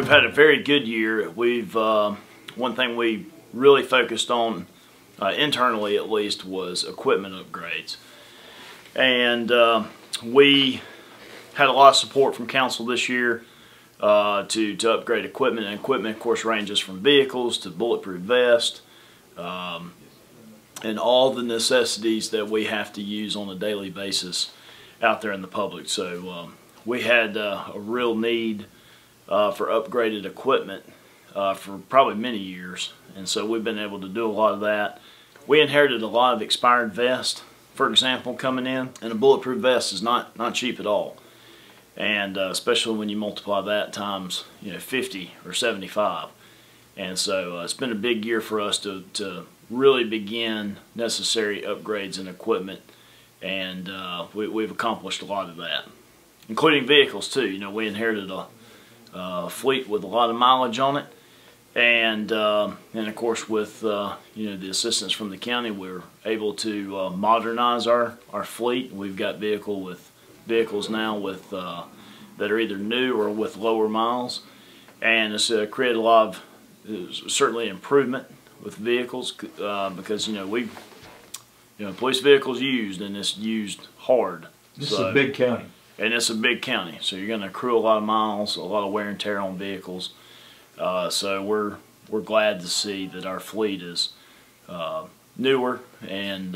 we've had a very good year. We've one thing we really focused on internally, at least, was equipment upgrades, and we had a lot of support from council this year to upgrade equipment. And equipment, of course, ranges from vehicles to bulletproof vests and all the necessities that we have to use on a daily basis out there in the public. So we had a real need for upgraded equipment for probably many years, and so we've been able to do a lot of that. We inherited a lot of expired vests, for example, coming in, and a bulletproof vest is not cheap at all, and especially when you multiply that times 50 or 75. And so it's been a big year for us to really begin necessary upgrades in equipment, and we've accomplished a lot of that, including vehicles too. We inherited a fleet with a lot of mileage on it, and of course with the assistance from the county, we're able to modernize our fleet. We've got vehicles now with that are either new or with lower miles, and it's created a lot of certainly improvement with vehicles because police vehicles used, and it's used hard. This is a big county. And it's a big county, so you're going to accrue a lot of miles, a lot of wear and tear on vehicles. So we're glad to see that our fleet is newer, and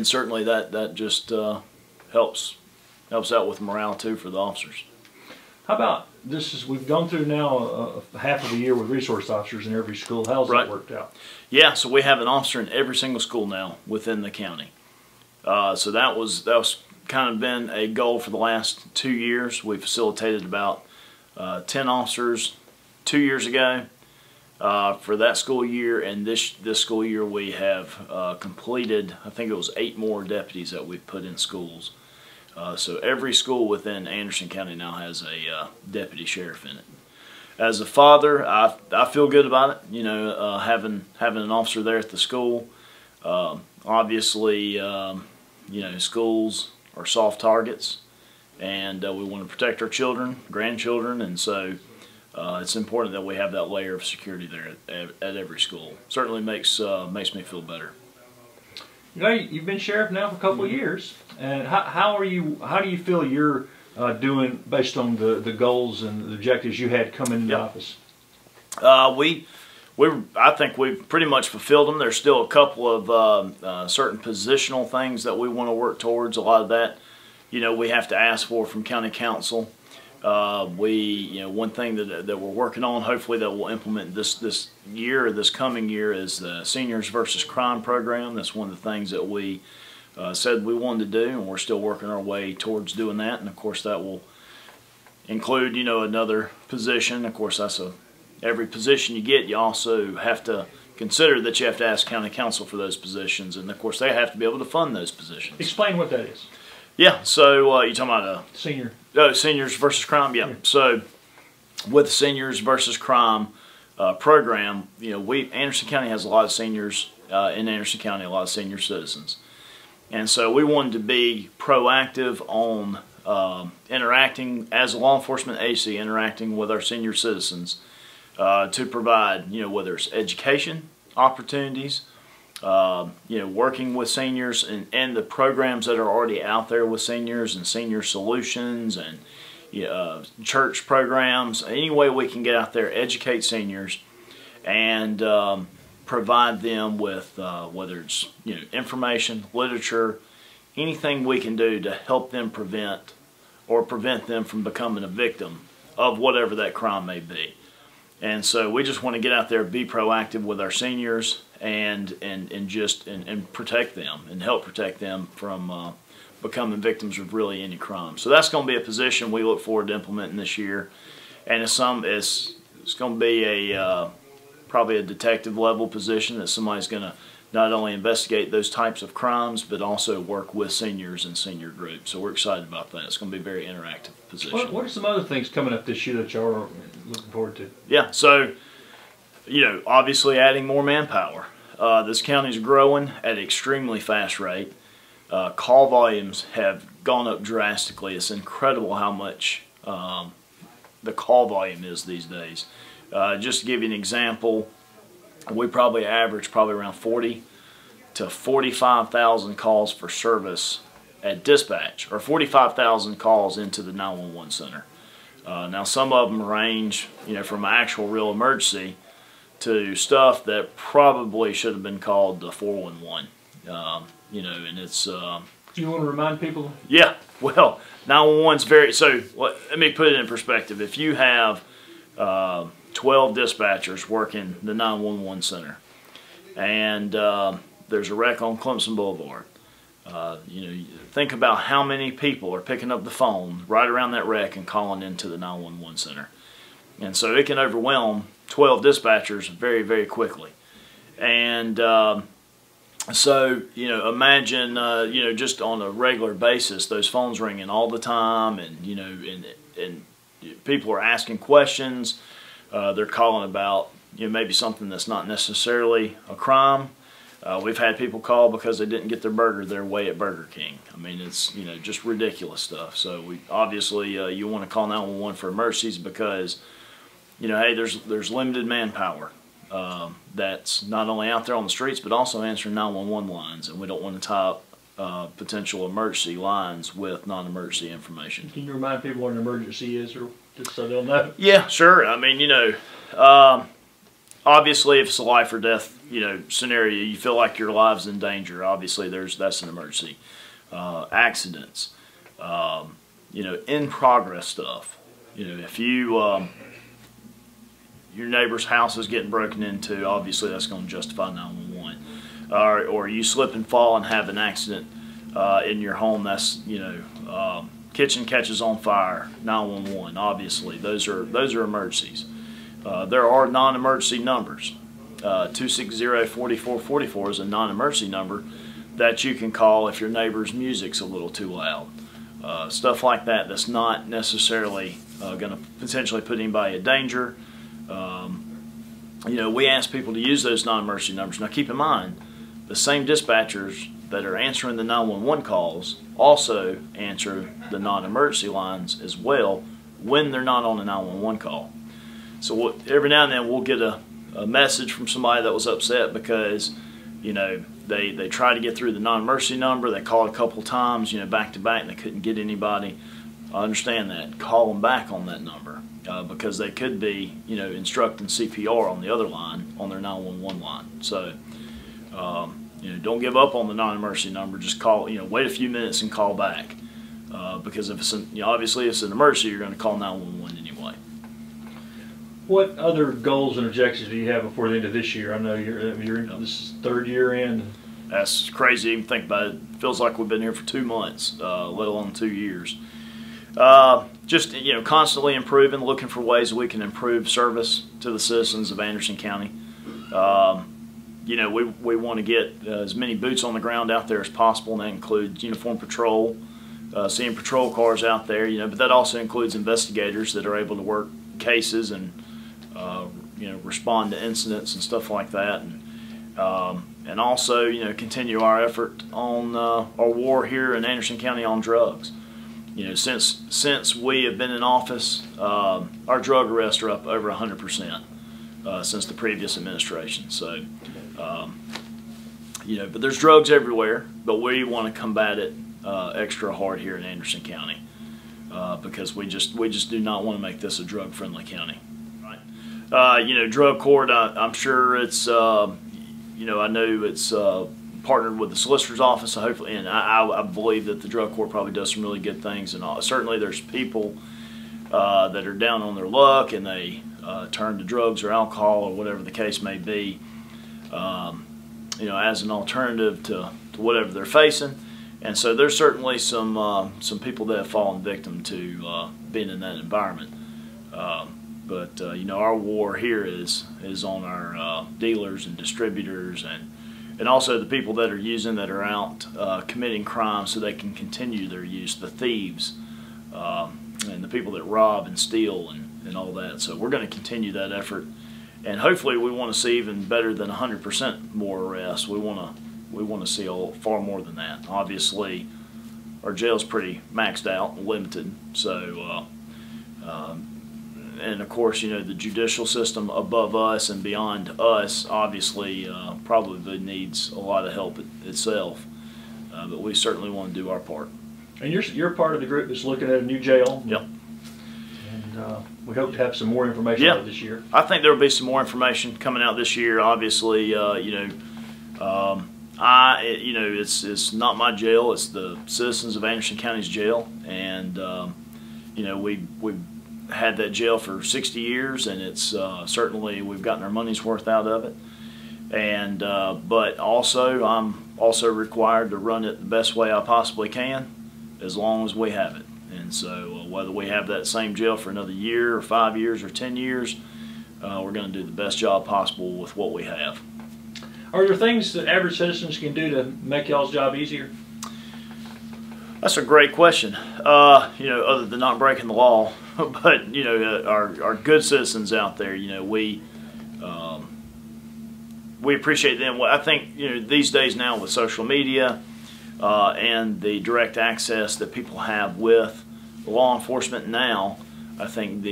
certainly that just helps out with morale too for the officers. How about this? We've gone through now half of the year with resource officers in every school. How's that worked out? Yeah, so we have an officer in every single school now within the county. So that was kind of been a goal for the last 2 years. We facilitated about 10 officers 2 years ago for that school year, and this school year we have completed, I think it was 8 more deputies that we've put in schools. So every school within Anderson County now has a deputy sheriff in it. As a father, I feel good about it. Having an officer there at the school. Obviously, schools are soft targets, and we want to protect our children, grandchildren, and so it's important that we have that layer of security there at every school. Certainly makes me feel better. You've been sheriff now for a couple of years, and how do you feel you're doing based on the goals and the objectives you had coming into office? I think we've pretty much fulfilled them. There's still a couple of certain positional things that we want to work towards. A lot of that, we have to ask for from county council. One thing that we're working on, hopefully that we'll implement this year or this coming year, is the Seniors versus Crime program. That's one of the things that we said we wanted to do, and we're still working our way towards doing that. And of course that will include another position. Of course every position you get, you also have to consider that you have to ask county council for those positions, and of course they have to be able to fund those positions. Explain what that is. Yeah, so you're talking about Seniors versus Crime. Yeah. So with the Seniors versus Crime program, Anderson County has a lot of seniors in Anderson County, a lot of senior citizens, and so we wanted to be proactive on interacting as a law enforcement agency, interacting with our senior citizens to provide, whether it's education opportunities, working with seniors and the programs that are already out there with seniors, and senior solutions, and church programs. Any way we can get out there, educate seniors, and provide them with whether it's information, literature, anything we can do to help them prevent them from becoming a victim of whatever that crime may be. And so we just want to get out there, be proactive with our seniors, and protect them and help protect them from becoming victims of really any crime. So that's going to be a position we look forward to implementing this year, and it's going to be probably a detective level position that somebody's going to not only investigate those types of crimes, but also work with seniors and senior groups. So we're excited about that. It's going to be a very interactive position. What are some other things coming up this year that y'all are looking forward to? Yeah, so obviously adding more manpower. This county's growing at an extremely fast rate. Call volumes have gone up drastically. It's incredible how much the call volume is these days. Just to give you an example, we probably average around 40 to 45,000 calls for service at dispatch, or 45,000 calls into the 911 center. Now some of them range, from an actual real emergency to stuff that probably should have been called the 411. And it's. Do you want to remind people? Yeah. Well, 911's very. So let me put it in perspective. If you have 12 dispatchers working the 911 center, and there's a wreck on Clemson Boulevard. Think about how many people are picking up the phone right around that wreck and calling into the 911 center. And so it can overwhelm 12 dispatchers very, very quickly. And so, imagine, just on a regular basis, those phones ringing all the time, and, and people are asking questions. They're calling about, maybe something that's not necessarily a crime. We've had people call because they didn't get their burger their way at Burger King. I mean, it's, just ridiculous stuff. So we obviously, you want to call 911 for emergencies because, hey, there's limited manpower that's not only out there on the streets but also answering 911 lines, and we don't want to tie up potential emergency lines with non-emergency information. Can you remind people what an emergency is, or just so they'll know? Yeah, sure. I mean, obviously, if it's a life or death, scenario, you feel like your life's in danger. Obviously, that's an emergency. Accidents, in progress stuff. If your neighbor's house is getting broken into, obviously that's going to justify 911. Or you slip and fall and have an accident in your home. That's kitchen catches on fire, 911. Obviously, those are emergencies. There are non-emergency numbers. 260-4444 is a non-emergency number that you can call if your neighbor's music's a little too loud. Stuff like that that's not necessarily going to potentially put anybody in danger. We ask people to use those non-emergency numbers. Now keep in mind, the same dispatchers that are answering the 911 calls also answer the non-emergency lines as well when they're not on a 911 call. So every now and then we'll get a message from somebody that was upset because, they tried to get through the non-emergency number. They called a couple times, back to back, and they couldn't get anybody. I understand that. Call them back on that number because they could be, instructing CPR on the other line, on their 911 line. So, don't give up on the non-emergency number. Just call, wait a few minutes and call back because if it's obviously if it's an emergency, you're going to call 911 anyway. What other goals and objectives do you have before the end of this year? I know this is third year in. That's crazy to even think about it. Feels like we've been here for 2 months, let alone 2 years. Just constantly improving, looking for ways that we can improve service to the citizens of Anderson County. We want to get as many boots on the ground out there as possible, and that includes uniform patrol, seeing patrol cars out there. But that also includes investigators that are able to work cases and respond to incidents and stuff like that, and also continue our effort on our war here in Anderson County on drugs. Since we have been in office, our drug arrests are up over 100% since the previous administration. So, but there's drugs everywhere, but we want to combat it extra hard here in Anderson County because we just do not want to make this a drug-friendly county. Right? Drug court. I'm sure it's I know it's partnered with the solicitor's office, so hopefully, and I believe that the drug court probably does some really good things, and certainly there's people that are down on their luck and they turn to drugs or alcohol or whatever the case may be, as an alternative to whatever they're facing, and so there's certainly some people that have fallen victim to being in that environment. But our war here is on our dealers and distributors and also the people that are using, that are out committing crimes so they can continue their use, the thieves and the people that rob and steal and all that. So we're going to continue that effort, and hopefully we want to see even better than 100% more arrests. We want to see far more than that. Obviously, our jail's pretty maxed out and limited, so and of course, you know, the judicial system above us and beyond us obviously probably needs a lot of help itself, but we certainly want to do our part. And you're part of the group that's looking at a new jail. Yep. And we hope to have some more information on it this year. I think there will be some more information coming out this year. Obviously, you know, it's not my jail; it's the citizens of Anderson County's jail, and you know, we've had that jail for 60 years, and it's certainly we've gotten our money's worth out of it. And but also, I'm also required to run it the best way I possibly can, as long as we have it. And so, whether we have that same jail for another year, or 5 years, or 10 years, we're going to do the best job possible with what we have. Are there things that average citizens can do to make y'all's job easier? That's a great question. You know, other than not breaking the law, but you know, our good citizens out there, you know, we appreciate them. I think, you know, these days now with social media and the direct access that people have with law enforcement now, I think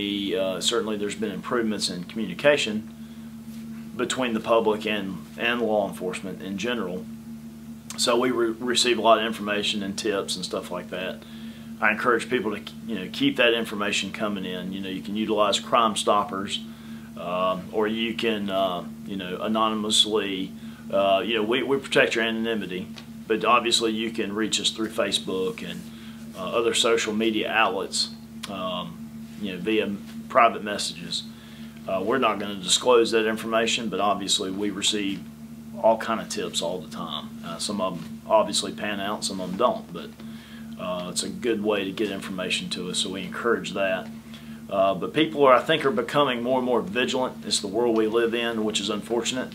certainly there's been improvements in communication between the public and law enforcement in general. So we receive a lot of information and tips and stuff like that. I encourage people to, you know, keep that information coming in. You know, you can utilize Crime Stoppers, or you can, you know, anonymously. You know, we protect your anonymity, but obviously you can reach us through Facebook and other social media outlets. You know, via private messages. We're not going to disclose that information, but obviously we receive all kind of tips all the time. Some of them obviously pan out, some of them don't, but it's a good way to get information to us, so we encourage that. But people I think, are becoming more and more vigilant. It's the world we live in, which is unfortunate.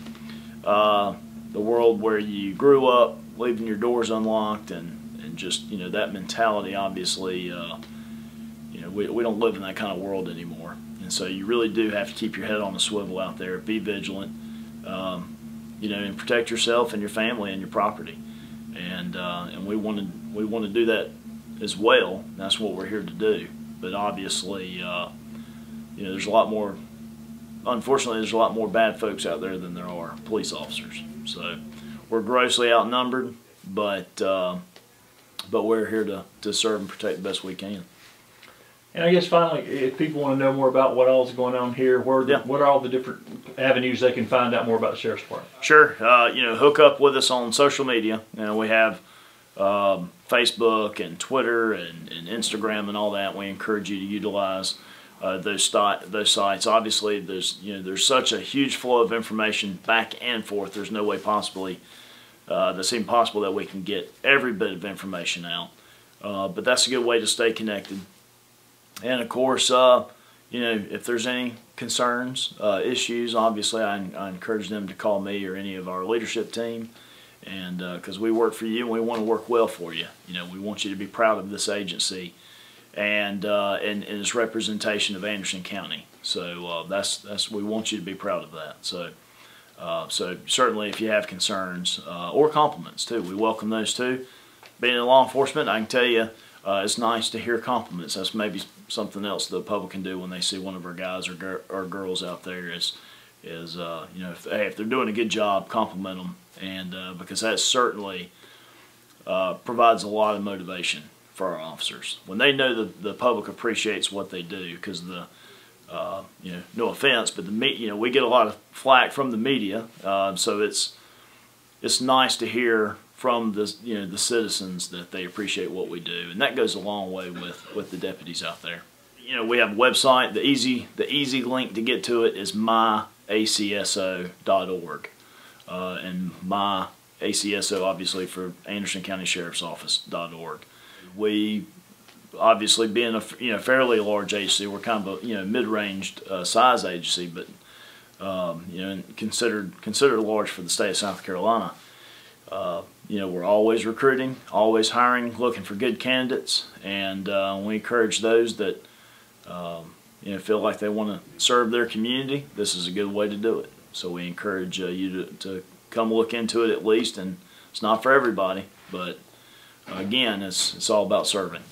The world where you grew up leaving your doors unlocked, and just, you know, that mentality, obviously, you know, we don't live in that kind of world anymore. And so you really do have to keep your head on a swivel out there, be vigilant, you know, and protect yourself and your family and your property. And we want to do that as well. That's what we're here to do. But obviously, you know, there's a lot more. Unfortunately, there's a lot more bad folks out there than there are police officers. So we're grossly outnumbered, but we're here to serve and protect the best we can. And I guess finally, if people want to know more about what all is going on here, what are all the different avenues they can find out more about the Sheriff's Department? Sure. You know, hook up with us on social media. You know, we have Facebook and Twitter and Instagram and all that. We encourage you to utilize those sites. Obviously, there's such a huge flow of information back and forth. There's no way that's impossible that we can get every bit of information out. But that's a good way to stay connected. And of course, you know, if there's any concerns, issues, obviously I encourage them to call me or any of our leadership team, and because we work for you and we want to work well for you. You know, we want you to be proud of this agency and its representation of Anderson County. So we want you to be proud of that. So so certainly, if you have concerns or compliments too, we welcome those too. Being in law enforcement, I can tell you, it's nice to hear compliments. That's maybe something else the public can do when they see one of our guys or girls out there. Is you know, if they're doing a good job, compliment them, and because that certainly provides a lot of motivation for our officers when they know the public appreciates what they do. Because you know, no offense, but you know, we get a lot of flack from the media, so it's nice to hear from the citizens that they appreciate what we do, and that goes a long way with the deputies out there. You know, we have a website. The easy link to get to it is myacso.org, and my ACSO obviously for Anderson County Sheriff's Office.org. We obviously being a fairly large agency, we're kind of a mid-ranged size agency, but you know, considered large for the state of South Carolina. You know, we're always recruiting, always hiring, looking for good candidates, and we encourage those that you know, feel like they want to serve their community. This is a good way to do it. So we encourage you to come look into it at least. And it's not for everybody, but again, it's all about serving.